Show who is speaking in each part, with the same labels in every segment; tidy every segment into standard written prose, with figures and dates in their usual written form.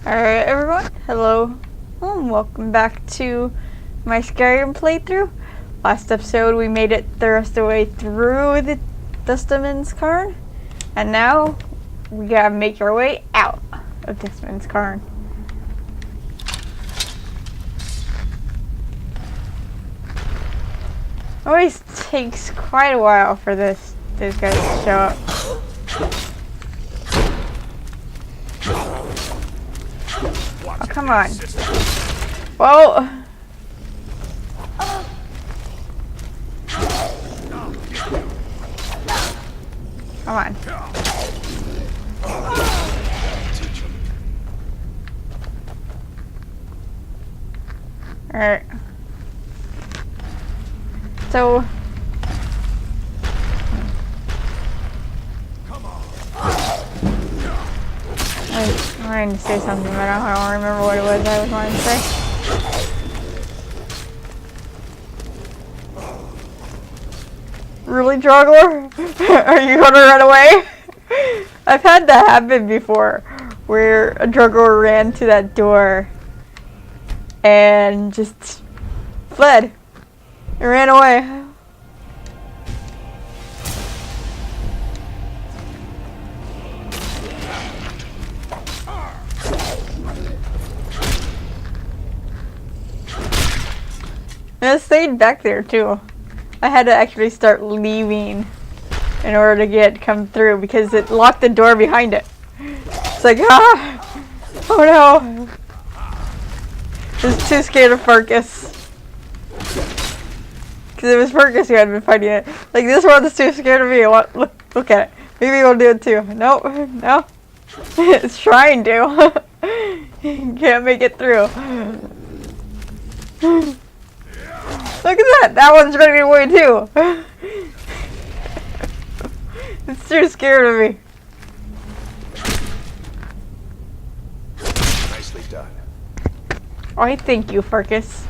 Speaker 1: Alright everyone, hello, and welcome back to my Skyrim playthrough. Last episode we made it the rest of the way through the Dustman's Cairn, and now we gotta make our way out of Dustman's Cairn. Always takes quite a while for those guys to show up. Oh, come on. Well. Come on. Alright. So. I was wanting to say something, but I don't remember what it was I was wanting to say. Really, Juggler? Are you gonna run away? I've had that happen before, where a Juggler ran to that door and just fled. It ran away. And it stayed back there too. I had to actually start leaving in order to come through because it locked the door behind it. It's like, ah! Oh no! I was too scared of Farkas. Because it was Farkas who had been fighting it. Like, this one's too scared of me. Look at it. Maybe we'll do it too. Nope. No. It's trying to. Can't make it through. Look at that! That one's running away too! It's too scared of me.
Speaker 2: Nicely done.
Speaker 1: I thank you, Farkas.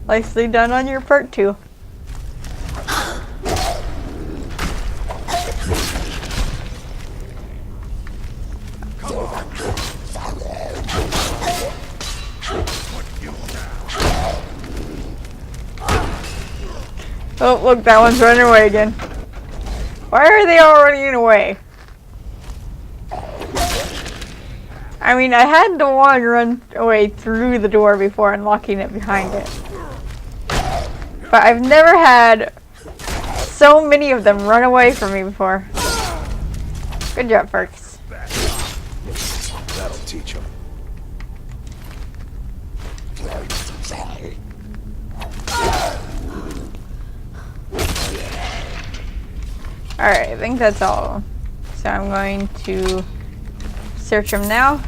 Speaker 1: Nicely done on your part too. Oh, look, that one's running away again. Why are they all running away? I mean, I had the one run away through the door before and locking it behind it. But I've never had so many of them run away from me before. Good job, Farkas.
Speaker 2: That'll teach them.
Speaker 1: Alright, I think that's all of them. So I'm going to search them now.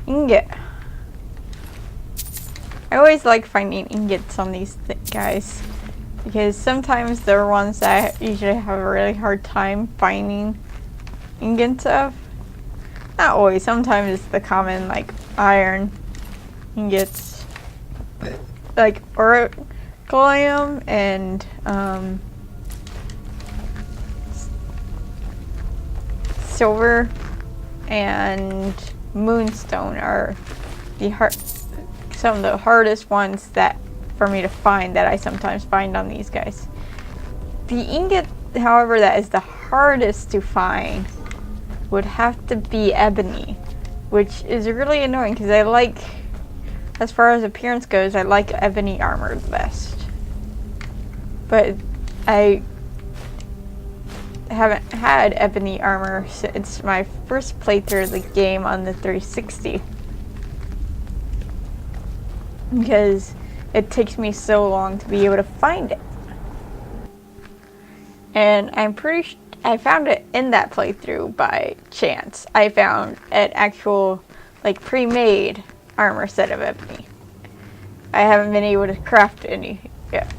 Speaker 1: Ingot. I always like finding ingots on these guys because sometimes they're ones that I usually have a really hard time finding ingots of. Not always, sometimes it's the common like iron ingots, like orichalcum and silver and moonstone are some of the hardest ones that for me to find that I sometimes find on these guys. The ingot, however, that is the hardest to find would have to be ebony, which is really annoying because I like, as far as appearance goes, I like ebony armor the best. But I haven't had ebony armor since my first playthrough of the game on the 360. Because it takes me so long to be able to find it. And I'm pretty I found it in that playthrough by chance. I found an actual, like, pre-made armor set of ebony. I haven't been able to craft any yet.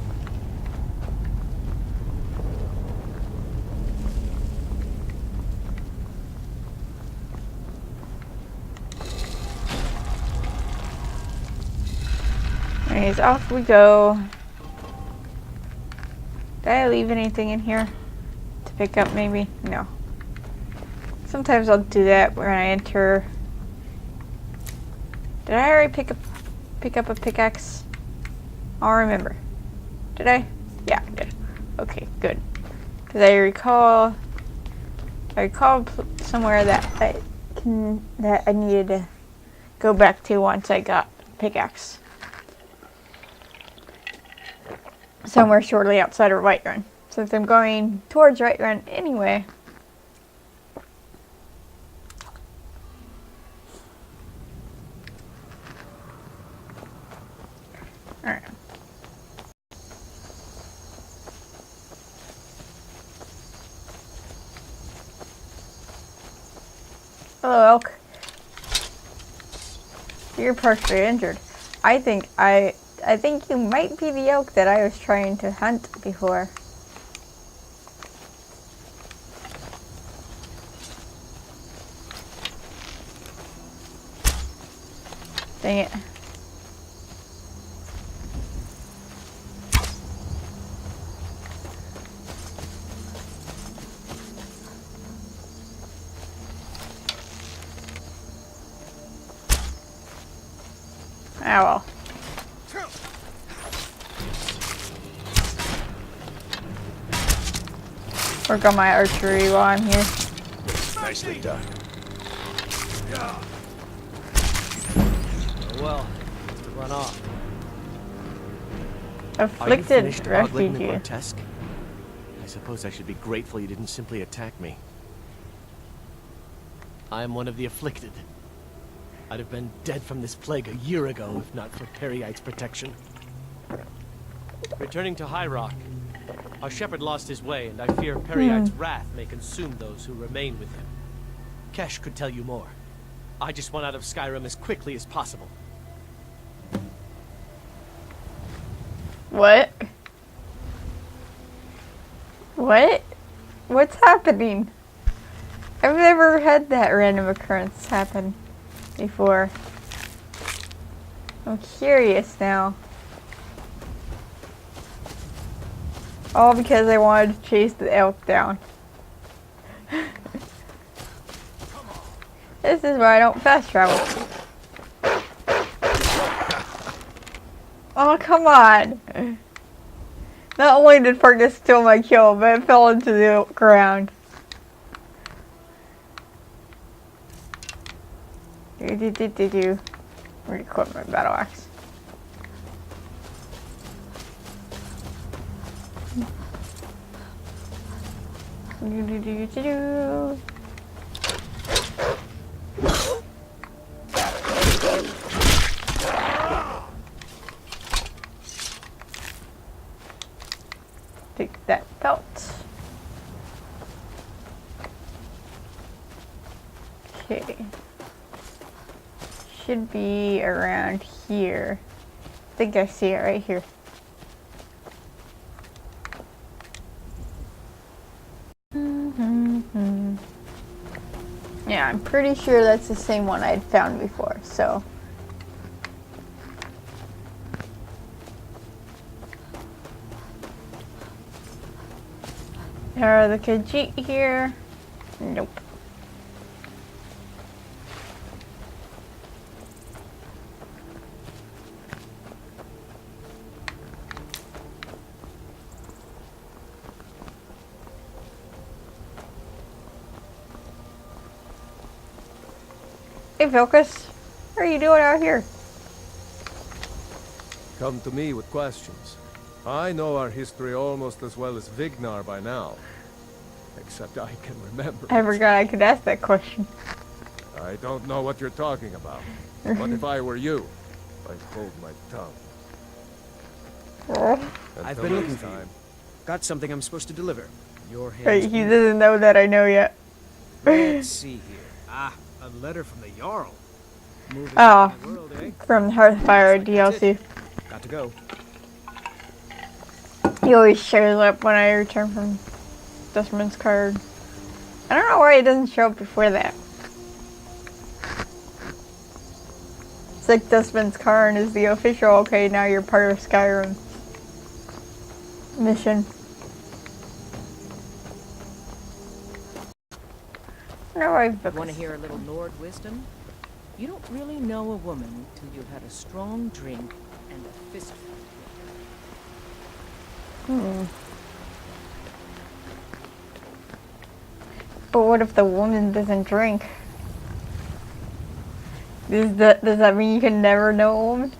Speaker 1: Anyways, off we go. Did I leave anything in here to pick up maybe? No. Sometimes I'll do that when I enter. Did I already pick up a pickaxe? I don't remember. Did I? Yeah, I did. Okay, good. Because I recall somewhere that I needed to go back to once I got pickaxe. Somewhere shortly outside of Whiterun. Since I'm going towards Whiterun anyway. Alright. Hello, elk. You're partially injured. I think you might be the elk that I was trying to hunt before. Dang it. Ah, well. Work on my archery while I'm here.
Speaker 2: Nicely done.
Speaker 3: Oh, well, has to run off.
Speaker 1: Afflicted
Speaker 3: the
Speaker 1: refugee.
Speaker 3: grotesque? I suppose I should be grateful you didn't simply attack me. I am one of the afflicted. I'd have been dead from this plague a year ago if not for Perryite's protection. Returning to High Rock, our shepherd lost his way, and I fear Perryite's wrath may consume those who remain with him. Kesh could tell you more. I just want out of Skyrim as quickly as possible.
Speaker 1: What? What? What's happening? I've never had that random occurrence happen before. I'm curious now. All because I wanted to chase the elk down. This is why I don't fast travel. Oh, come on. Not only did Fergus steal my kill, but it fell into the ground. Re-equip my battle axe. Take that belt. Okay. Should be around here. I think I see it right here. Yeah, I'm pretty sure that's the same one I had found before, so. Are the Khajiit here? Nope. Hey, Vilcus. What are you doing out here?
Speaker 4: Come to me with questions. I know our history almost as well as Vignar by now. Except I can remember.
Speaker 1: I forgot I could ask that question.
Speaker 4: I don't know what you're talking about. What if I were you? I'd hold my tongue.
Speaker 1: Oh.
Speaker 5: I've
Speaker 4: Until
Speaker 5: been looking
Speaker 4: next
Speaker 5: for you.
Speaker 4: time.
Speaker 5: Got something I'm supposed to deliver. Your hands.
Speaker 1: Wait, he doesn't know that I know yet.
Speaker 5: Let's see here. Ah, a letter from the Jarl. Moving
Speaker 1: Oh,
Speaker 5: in the world, eh?
Speaker 1: from Hearthfire DLC.
Speaker 5: Got to go.
Speaker 1: He always shows up when I return from Dustman's card. I don't know why he doesn't show up before that. Sick Dustman's Karn is the official, okay, now you're part of Skyrim mission. No, I
Speaker 6: Want to hear a little Lord wisdom? You don't really know a woman till you've had a strong drink and a fist fight.
Speaker 1: But what if the woman doesn't drink? Does that mean you can never know a woman?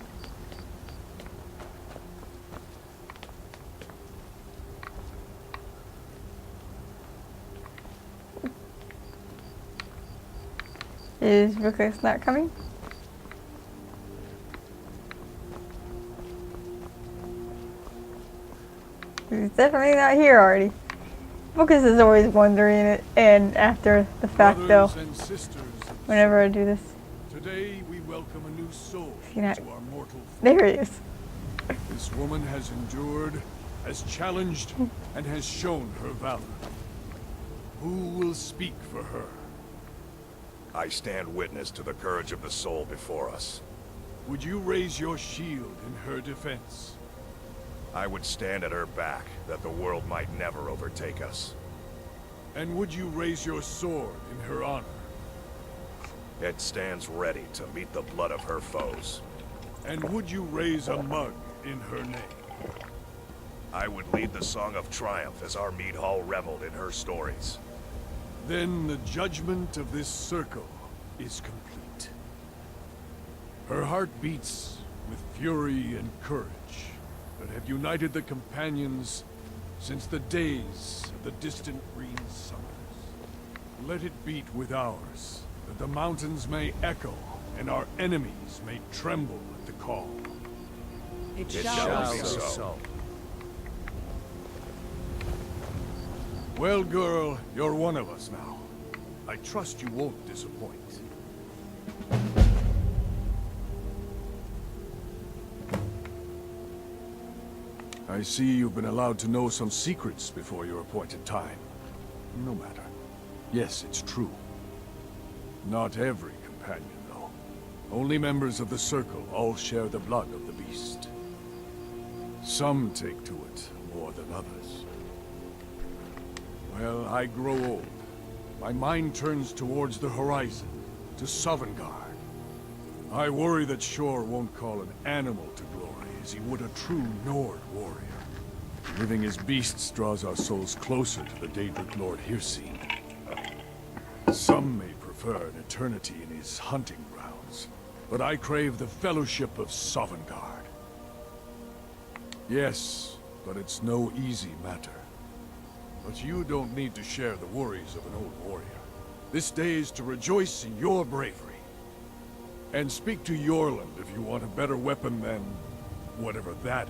Speaker 1: Is Lucas not coming? He's definitely not here already. Lucas is always wondering it, and after the fact though,
Speaker 7: Brothers and sisters,
Speaker 1: whenever I do this.
Speaker 7: today we welcome a new soul
Speaker 1: See that?
Speaker 7: to our mortal flesh.
Speaker 1: There he is.
Speaker 7: This woman has endured, has challenged, and has shown her valor. Who will speak for her?
Speaker 2: I stand witness to the courage of the soul before us.
Speaker 7: Would you raise your shield in her defense?
Speaker 2: I would stand at her back, that the world might never overtake us.
Speaker 7: And would you raise your sword in her honor?
Speaker 2: It stands ready to meet the blood of her foes.
Speaker 7: And would you raise a mug in her name?
Speaker 2: I would lead the song of triumph as our mead hall reveled in her stories.
Speaker 7: Then the judgment of this circle is complete. Her heart beats with fury and courage that have united the companions since the days of the distant green summers. Let it beat with ours, that the mountains may echo and our enemies may tremble at the call.
Speaker 6: It
Speaker 2: It
Speaker 6: shall
Speaker 2: shall
Speaker 6: be
Speaker 2: be
Speaker 6: so.
Speaker 2: so.
Speaker 7: Well, girl, you're one of us now. I trust you won't disappoint. I see you've been allowed to know some secrets before your appointed time. No matter. Yes, it's true. Not every companion, though. Only members of the Circle all share the blood of the beast. Some take to it more than others. Well, I grow old. My mind turns towards the horizon, to Sovngarde. I worry that Shor won't call an animal to glory as he would a true Nord warrior. Living as beasts draws our souls closer to the Daedric Lord Hircine. Some may prefer an eternity in his hunting grounds, but I crave the fellowship of Sovngarde. Yes, but it's no easy matter. But you don't need to share the worries of an old warrior. This day is to rejoice in your bravery. And speak to Yorland if you want a better weapon than whatever that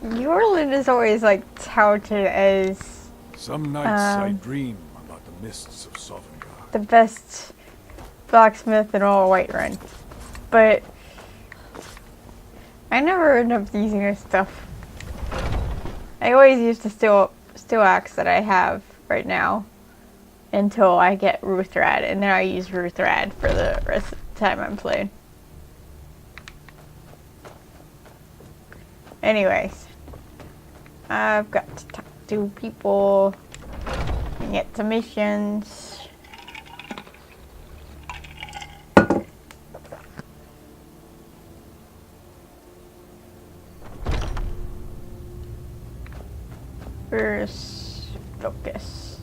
Speaker 7: is.
Speaker 1: Yorland is always like touted as
Speaker 7: Some nights I dream about the mists of Sovngarde.
Speaker 1: the best blacksmith in all Whiterun, but I never end up using his stuff. I always use the steel axe that I have right now until I get Ruthrad, and then I use Ruthrad for the rest of the time I'm playing. Anyways, I've got to talk to people and get some missions. Where's Focus?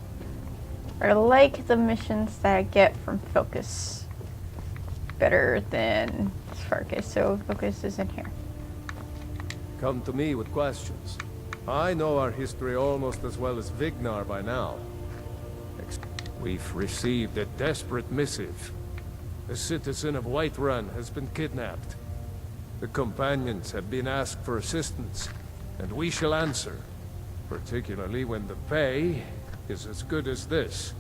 Speaker 1: I like the missions that I get from Focus better than Focus, so Focus isn't here.
Speaker 4: Come to me with questions. I know our history almost as well as Vignar by now. We've received a desperate missive. A citizen of Whiterun has been kidnapped. The companions have been asked for assistance, and we shall answer. Particularly when the pay is as good as this.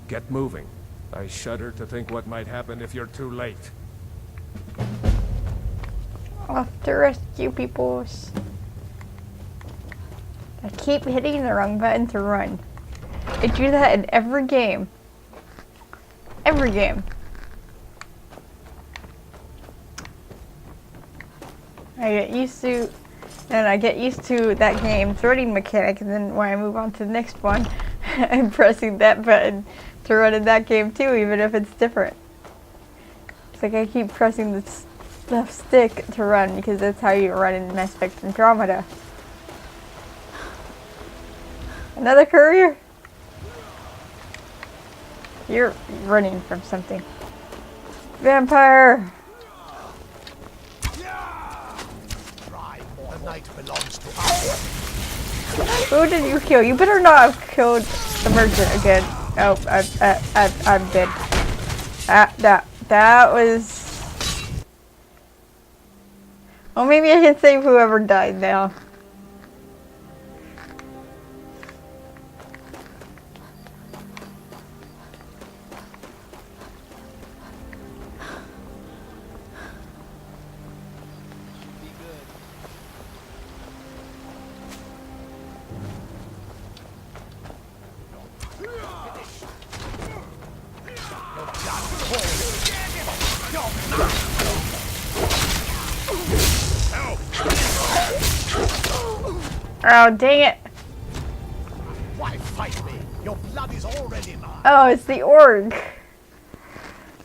Speaker 4: Get moving. I shudder to think what might happen if you're too late.
Speaker 1: Off to rescue peoples. I keep hitting the wrong button to run. I do that in every game. Every game. I get used to that game's running mechanic, and then when I move on to the next one, I'm pressing that button to run in that game too, even if it's different. It's like I keep pressing the left stick to run because that's how you run in Mass Effect Andromeda. Another courier? You're running from something. Vampire!
Speaker 2: The night belongs to us.
Speaker 1: Who did you kill? You better not have killed the merchant again. Oh, I'm dead. That was... Well, maybe I can save whoever died now. Oh, dang it.
Speaker 2: Why fight me? Your blood is already mine.
Speaker 1: Oh, it's the orc.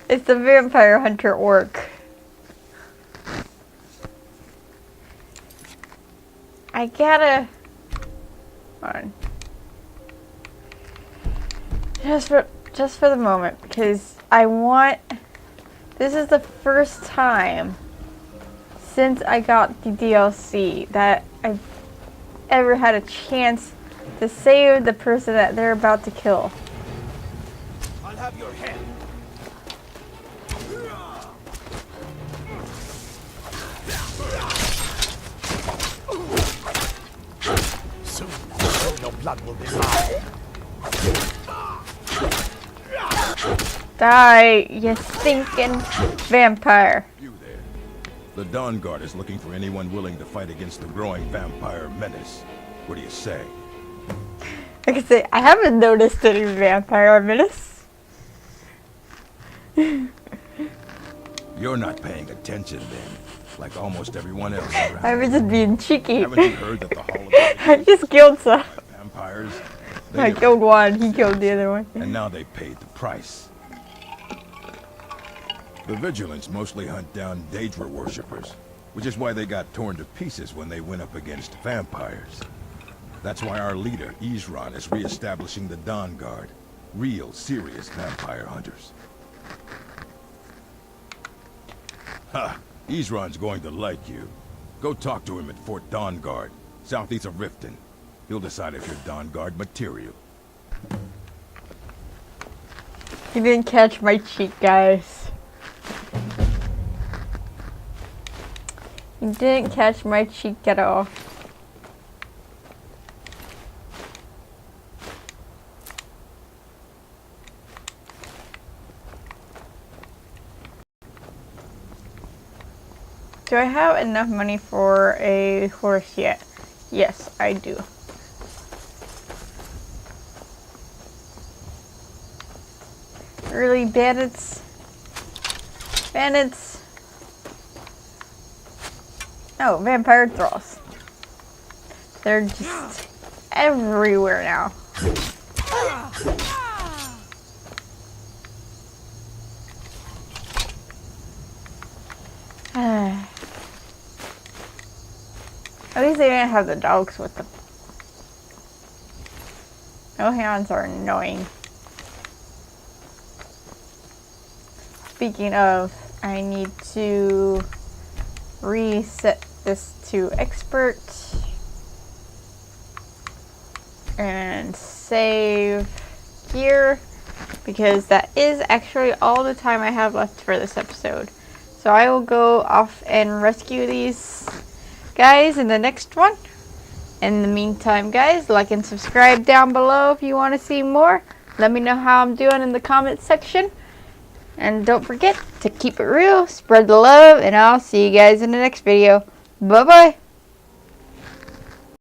Speaker 1: It's the vampire hunter orc. I gotta... Hold on. Just for the moment, because I want... This is the first time since I got the DLC that I've ever had a chance to save the person that they're about to kill.
Speaker 2: I'll have your head. Soon your blood will be mine.
Speaker 1: Die, you stinking vampire.
Speaker 8: You there. The Dawn Guard is looking for anyone willing to fight against the growing vampire menace. What do you say?
Speaker 1: I can say, I haven't noticed any vampire menace.
Speaker 8: You're not paying attention then, like almost everyone else around.
Speaker 1: I was just being cheeky.
Speaker 8: Haven't you heard that the Hall of Fame
Speaker 1: I just killed some.
Speaker 8: vampires?
Speaker 1: I killed one, he killed the other one.
Speaker 8: And now they paid the price. The Vigilants mostly hunt down Daedra worshippers, which is why they got torn to pieces when they went up against vampires. That's why our leader, Isran, is re-establishing the Dawn Guard. Real, serious vampire hunters. Ha! Isran's going to like you. Go talk to him at Fort Dawn Guard, southeast of Riften. He'll decide if you're Dawn Guard material.
Speaker 1: You didn't catch my cheek, guys. You didn't catch my cheek at all. Do I have enough money for a horse yet? Yes, I do. Really, bandits? Bandits? Oh, vampire thralls. They're just everywhere now. At least they didn't have the dogs with them. No hounds are annoying. Speaking of, I need to reset this to expert and save here because that is actually all the time I have left for this episode. So I will go off and rescue these guys in the next one. In the meantime, guys, like and subscribe down below if you want to see more. Let me know how I'm doing in the comments section. And don't forget to keep it real, spread the love, and I'll see you guys in the next video. Bye-bye.